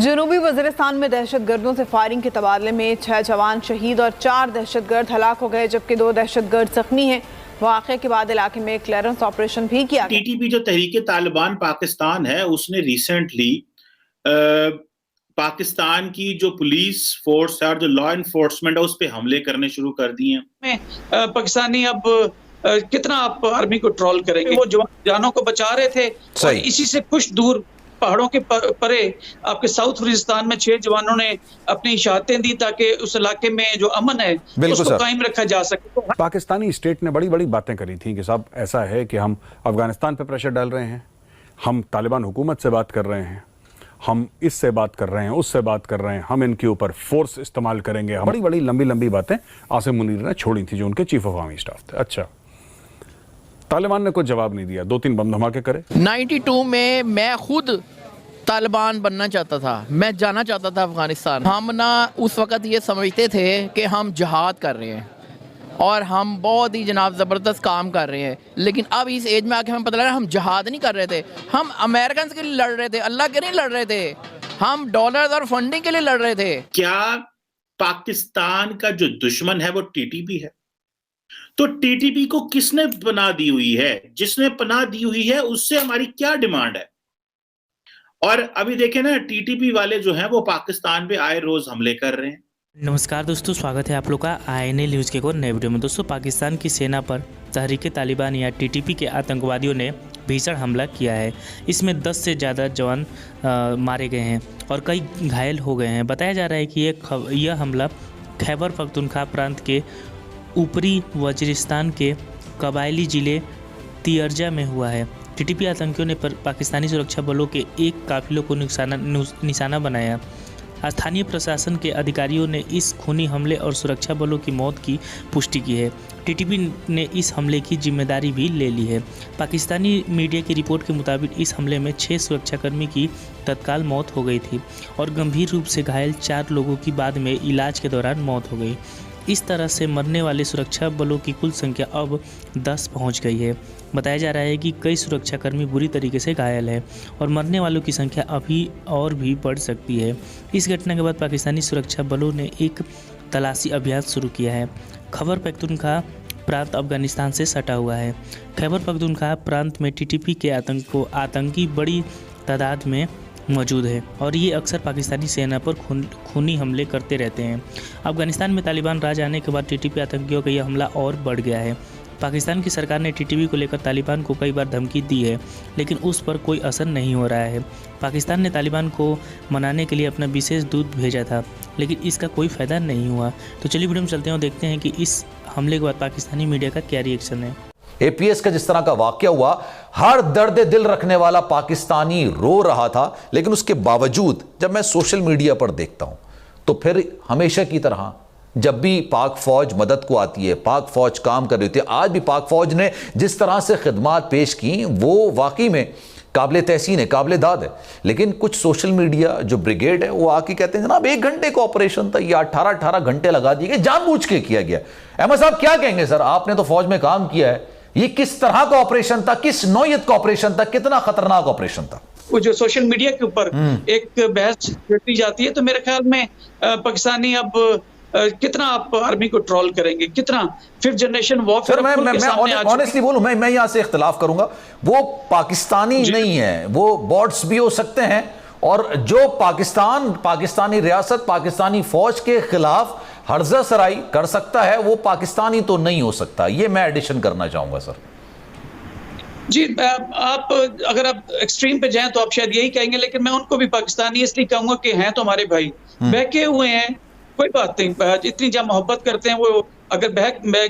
जनूबी वज़ीरिस्तान में दहशतगर्दों से फायरिंग के तबादले में 6 जवान शहीद और 4 दहशतगर्द हलाक हो गए, जबकि 2 दहशतगर्द जख्मी हैं। वाक़े के बाद इलाके में क्लियरेंस ऑपरेशन भी किया गया। टीटीपी जो तहरीक तालिबान पाकिस्तान है, उसने रिसेंटली पाकिस्तान की जो पुलिस फोर्स है और जो लॉ एनफोर्समेंट है उस पर हमले करने शुरू कर दिए हैं। पाकिस्तानी अब कितना आप आर्मी को ट्रोल करेंगे। वो जानों को बचा रहे थे और इसी से कुछ दूर पहाड़ों के परे आपके साउथ वजीरिस्तान में 6 जवानों ने अपनी शहादतें दी ताकि उस इलाके में जो अमन है उसको कायम रखा जा सके। पाकिस्तानी स्टेट ने बड़ी बड़ी बातें करी थी कि साहब ऐसा है कि हम अफगानिस्तान पे प्रेशर डाल रहे हैं, हम तालिबान हुकूमत से बात कर रहे हैं, हम इससे बात कर रहे हैं, उससे बात कर रहे हैं, हम इनके ऊपर फोर्स इस्तेमाल करेंगे। बड़ी बड़ी लंबी लंबी बातें आसिम मुनीर ने छोड़ी थी, जो उनके चीफ ऑफ आर्मी स्टाफ थे। अच्छा, तालिबान ने कुछ जवाब नहीं दिया, 2-3 बम धमाके करे। 92 में मैं खुद तालिबान बनना चाहता था, मैं जाना चाहता था अफगानिस्तान। हम ना उस वक़्त ये समझते थे कि हम जहाद कर रहे हैं और हम बहुत ही जनाब ज़बरदस्त काम कर रहे हैं, लेकिन अब इस एज में आके हमें पता लगा हम जहाद नहीं कर रहे थे, हम अमेरिकन के लिए लड़ रहे थे, अल्लाह के नहीं लड़ रहे थे, हम डॉलर्स और फंडिंग के लिए लड़ रहे थे। क्या पाकिस्तान का जो दुश्मन है वो टीटीपी है? तो टीटीपी को किसने पनाह दी हुई है? जिसने पनाह दी हुई है उससे हमारी क्या डिमांड है? और अभी देखें ना, टीटीपी वाले जो हैं वो पाकिस्तान पे आए रोज हमले कर रहे हैं। नमस्कार दोस्तों, स्वागत है आप लोग का INA न्यूज़ के एक और नए वीडियो में। दोस्तों, पाकिस्तान की सेना पर तहरीक तालिबान या टीटीपी के आतंकवादियों ने भीषण हमला किया है। इसमें 10 से ज़्यादा जवान मारे गए हैं और कई घायल हो गए हैं। बताया जा रहा है कि यह हमला खैबर पख्तूनख्वा प्रांत के ऊपरी वजीरिस्तान के कबायली ज़िले तियरजा में हुआ है। टीटीपी आतंकियों ने पाकिस्तानी सुरक्षा बलों के एक काफिलों को निशाना बनाया। स्थानीय प्रशासन के अधिकारियों ने इस खूनी हमले और सुरक्षा बलों की मौत की पुष्टि की है। टीटीपी ने इस हमले की जिम्मेदारी भी ले ली है। पाकिस्तानी मीडिया की रिपोर्ट के मुताबिक इस हमले में 6 सुरक्षाकर्मी की तत्काल मौत हो गई थी और गंभीर रूप से घायल 4 लोगों की बाद में इलाज के दौरान मौत हो गई। इस तरह से मरने वाले सुरक्षा बलों की कुल संख्या अब 10 पहुंच गई है। बताया जा रहा है कि कई सुरक्षाकर्मी बुरी तरीके से घायल हैं और मरने वालों की संख्या अभी और भी बढ़ सकती है। इस घटना के बाद पाकिस्तानी सुरक्षा बलों ने एक तलाशी अभियान शुरू किया है। खैबर पख्तूनख्वा प्रांत अफगानिस्तान से सटा हुआ है। खैबर पख्तूनख्वा प्रांत में टीटीपी के आतंकी बड़ी तादाद में मौजूद है और ये अक्सर पाकिस्तानी सेना पर खूनी हमले करते रहते हैं। अफगानिस्तान में तालिबान राज आने के बाद टीटीपी आतंकियों का यह हमला और बढ़ गया है। पाकिस्तान की सरकार ने टीटीपी को लेकर तालिबान को कई बार धमकी दी है, लेकिन उस पर कोई असर नहीं हो रहा है। पाकिस्तान ने तालिबान को मनाने के लिए अपना विशेष दूत भेजा था, लेकिन इसका कोई फ़ायदा नहीं हुआ। तो चलिए वीडियो में चलते हैं और देखते हैं कि इस हमले के बाद पाकिस्तानी मीडिया का क्या रिएक्शन है। APS का जिस तरह का वाकया हुआ, हर दर्द दिल रखने वाला पाकिस्तानी रो रहा था, लेकिन उसके बावजूद जब मैं सोशल मीडिया पर देखता हूं तो फिर हमेशा की तरह जब भी पाक फौज मदद को आती है, पाक फौज काम कर रही होती है, आज भी पाक फौज ने जिस तरह से खिदमात पेश की वो वाकई में काबिल तहसीन है, काबिल दाद है। लेकिन कुछ सोशल मीडिया जो ब्रिगेड है वो आके कहते हैं जनाब 1 घंटे का ऑपरेशन था, ये 18 घंटे लगा दिए गए, जानबूझ के किया गया। अहमद साहब क्या कहेंगे सर, आपने तो फौज में काम किया है, ये किस तरह का ऑपरेशन था, किस नौयत का ऑपरेशन था, कितना खतरनाक ऑपरेशन था? वो जो सोशल मीडिया के ऊपर एक बहस छेड़ी जाती है, तो मेरे ख्याल में पाकिस्तानी अब कितना आप आर्मी को ट्रोल करेंगे, कितना 5th जनरेशन वॉरफेयर। मैं ऑनेस्टली बोलूं, मैं यहां से इख्तिलाफ करूंगा, वो पाकिस्तानी नहीं है, वो बॉट्स भी हो सकते हैं, और जो पाकिस्तानी रियासत, पाकिस्तानी फौज के खिलाफ हर्जा सराई कर सकता है वो पाकिस्तानी तो नहीं हो सकता। ये मैं एडिशन करना चाहूंगा सर जी। आप अगर आप एक्सट्रीम पे जाएं तो आप शायद यही कहेंगे, लेकिन मैं उनको भी पाकिस्तानी इसलिए कहूंगा कि हैं तो हमारे भाई, बहके हुए हैं, कोई बात नहीं, इतनी जब मोहब्बत करते हैं वो, अगर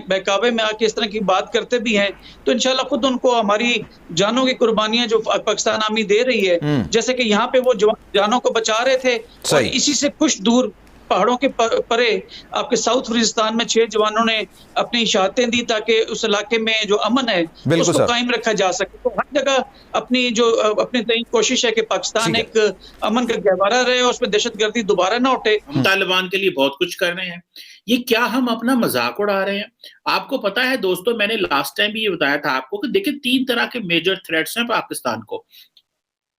बहकावे में आके इस तरह की बात करते भी हैं तो इंशाल्लाह खुद उनको हमारी जानों की कुर्बानियां जो पाकिस्तान आर्मी दे रही है, जैसे कि यहाँ पे वो जानों को बचा रहे थे और इसी से कुछ दूर पहाड़ों के परे आपके साउथ वजीरिस्तान में 6 जवानों ने अपनी शहादतें दी ताकि उस इलाके में जो अमन है उसको कायम रखा जा सके। तो हर जगह अपनी कोशिश है कि पाकिस्तान एक अमन का गहवारा रहे और उसमें दहशतगर्दी दोबारा ना उठे। हम तालिबान के लिए बहुत कुछ कर रहे हैं, ये क्या हम अपना मजाक उड़ा रहे हैं? आपको पता है दोस्तों, मैंने लास्ट टाइम भी ये बताया था आपको कि देखिए 3 तरह के मेजर थ्रेट्स हैं पाकिस्तान को।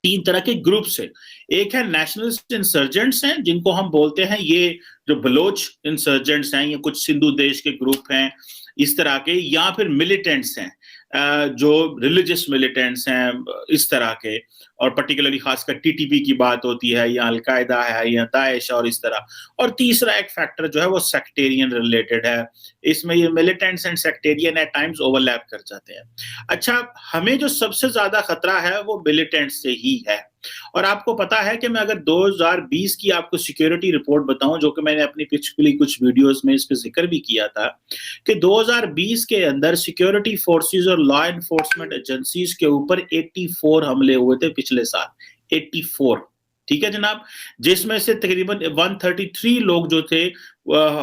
तीन तरह के ग्रुप्स है। एक है नेशनलिस्ट इंसर्जेंट्स हैं, जिनको हम बोलते हैं ये जो बलोच इंसर्जेंट्स हैं, ये कुछ सिंधु देश के ग्रुप हैं इस तरह के, या फिर मिलिटेंट्स हैं जो रिलीजियस मिलिटेंट्स हैं इस तरह के, और पर्टिकुलरली खासकर टीटीपी की बात होती है, या अलकायदा है, या दाइश और इस तरह। और तीसरा एक फैक्टर जो है वो सेक्टेरियन रिलेटेड है। इसमें ये militants and sectarian at times overlap कर जाते हैं। अच्छा, हमें जो सबसे ज्यादा खतरा है वो मिलिटेंट्स से ही है। और आपको पता है कि मैं अगर 2020 की आपको सिक्योरिटी रिपोर्ट बताऊं, जो कि मैंने अपनी पिछली कुछ वीडियोस में इसका जिक्र भी किया था, कि 2020 के अंदर सिक्योरिटी फोर्सेस और लॉ एनफोर्समेंट एजेंसीज के ऊपर 84 हमले हुए थे पिछले साल। 84, ठीक है जनाब, जिसमें से तकरीबन 133 लोग जो थे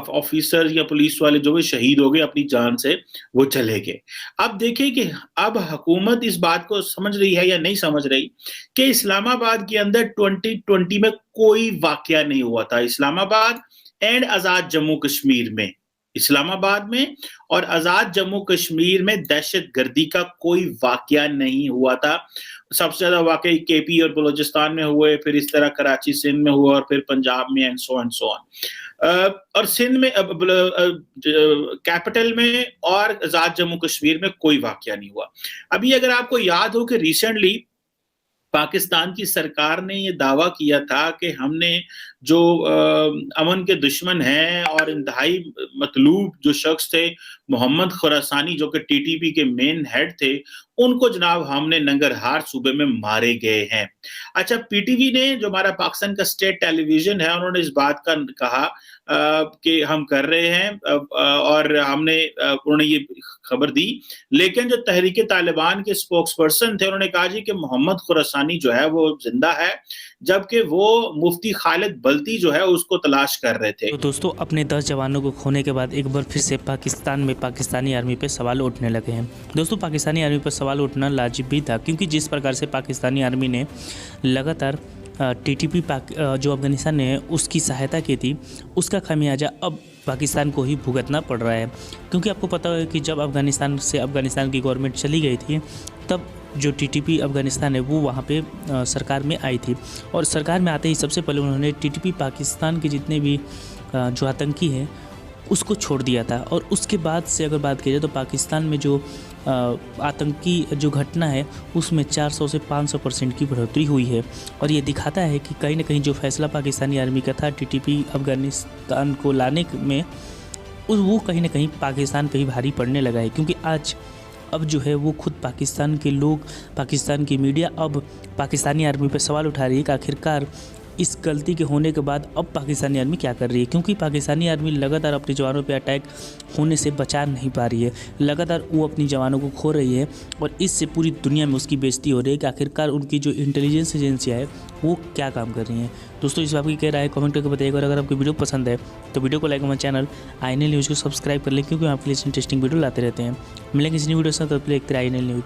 ऑफिसर या पुलिस वाले जो भी शहीद हो गए, अपनी जान से वो चले गए। अब देखिए कि अब हुकूमत इस बात को समझ रही है या नहीं समझ रही कि इस्लामाबाद के अंदर 2020 में कोई वाकया नहीं हुआ था। इस्लामाबाद एंड आजाद जम्मू कश्मीर में, इस्लामाबाद में और आजाद जम्मू कश्मीर में दहशतगर्दी का कोई वाकया नहीं हुआ था। सबसे ज्यादा वाकई केपी और बलूचिस्तान में हुए, फिर इस तरह कराची सिंध में हुआ, और फिर पंजाब में एंड सो ऑन। और सिंध में कैपिटल में और आजाद जम्मू कश्मीर में कोई वाकया नहीं हुआ। अभी अगर आपको याद हो कि रिसेंटली पाकिस्तान की सरकार ने ये दावा किया था कि हमने जो अमन के दुश्मन हैं और इंतहाई मतलूब जो शख्स थे मोहम्मद खुरासानी, जो कि टीटीपी के मेन हेड थे, उनको जनाब हमने नंगरहार सूबे में मारे गए हैं। अच्छा, पीटीवी ने, जो हमारा पाकिस्तान का स्टेट टेलीविजन है, उन्होंने इस बात का कहा कि हम कर रहे हैं, और हमने उन्होंने ये खबर दी। लेकिन जो तहरीक तालिबान के स्पोक्स पर्सन थे, उन्होंने कहा जी कि मोहम्मद खुरासानी जो है वो जिंदा है, जबकि वो मुफ्ती खालिद बल्ती जो है उसको तलाश कर रहे थे। तो दोस्तों, अपने 10 जवानों को खोने के बाद एक बार फिर से पाकिस्तान में पाकिस्तानी आर्मी पे सवाल उठने लगे हैं। दोस्तों, पाकिस्तानी आर्मी पर सवाल उठना लाजिब भी था, क्योंकि जिस प्रकार से पाकिस्तानी आर्मी ने लगातार टीटीपी जो अफगानिस्तान ने उसकी सहायता की थी, उसका खामियाजा अब पाकिस्तान को ही भुगतना पड़ रहा है। क्योंकि आपको पता है कि जब अफगानिस्तान की गवर्नमेंट चली गई थी, तब जो टीटीपी अफगानिस्तान है वो वहाँ पे सरकार में आई थी, और सरकार में आते ही सबसे पहले उन्होंने टीटीपी पाकिस्तान के जितने भी जो आतंकी हैं उसको छोड़ दिया था। और उसके बाद से अगर बात की जाए तो पाकिस्तान में जो आतंकी जो घटना है उसमें 400 से 500% की बढ़ोतरी हुई है। और ये दिखाता है कि कहीं ना कहीं जो फैसला पाकिस्तानी आर्मी का था टीटीपी अफगानिस्तान को लाने में, वो कहीं ना कहीं पाकिस्तान पे ही भारी पड़ने लगा है। क्योंकि अब जो है वो खुद पाकिस्तान के लोग, पाकिस्तान की मीडिया अब पाकिस्तानी आर्मी पर सवाल उठा रही है कि आखिरकार इस गलती के होने के बाद अब पाकिस्तानी आर्मी क्या कर रही है। क्योंकि पाकिस्तानी आर्मी लगातार अपने जवानों पे अटैक होने से बचा नहीं पा रही है, लगातार वो अपनी जवानों को खो रही है, और इससे पूरी दुनिया में उसकी बेइज्जती हो रही है कि आखिरकार उनकी जो इंटेलिजेंस एजेंसियाँ है वो क्या काम कर रही हैं। दोस्तों, इस बात की क्या राय है कमेंट करके बताइएगा। और अगर आपको वीडियो पसंद है तो वीडियो को लाइक, हमारे चैनल INL न्यूज़ को सब्सक्राइब कर लें, क्योंकि हम आपके लिए इंटरेस्टिंग वीडियो लाते रहते हैं। मिलेंगे इस न्यू वीडियो से, तब तक देखते रहिए INL न्यूज़।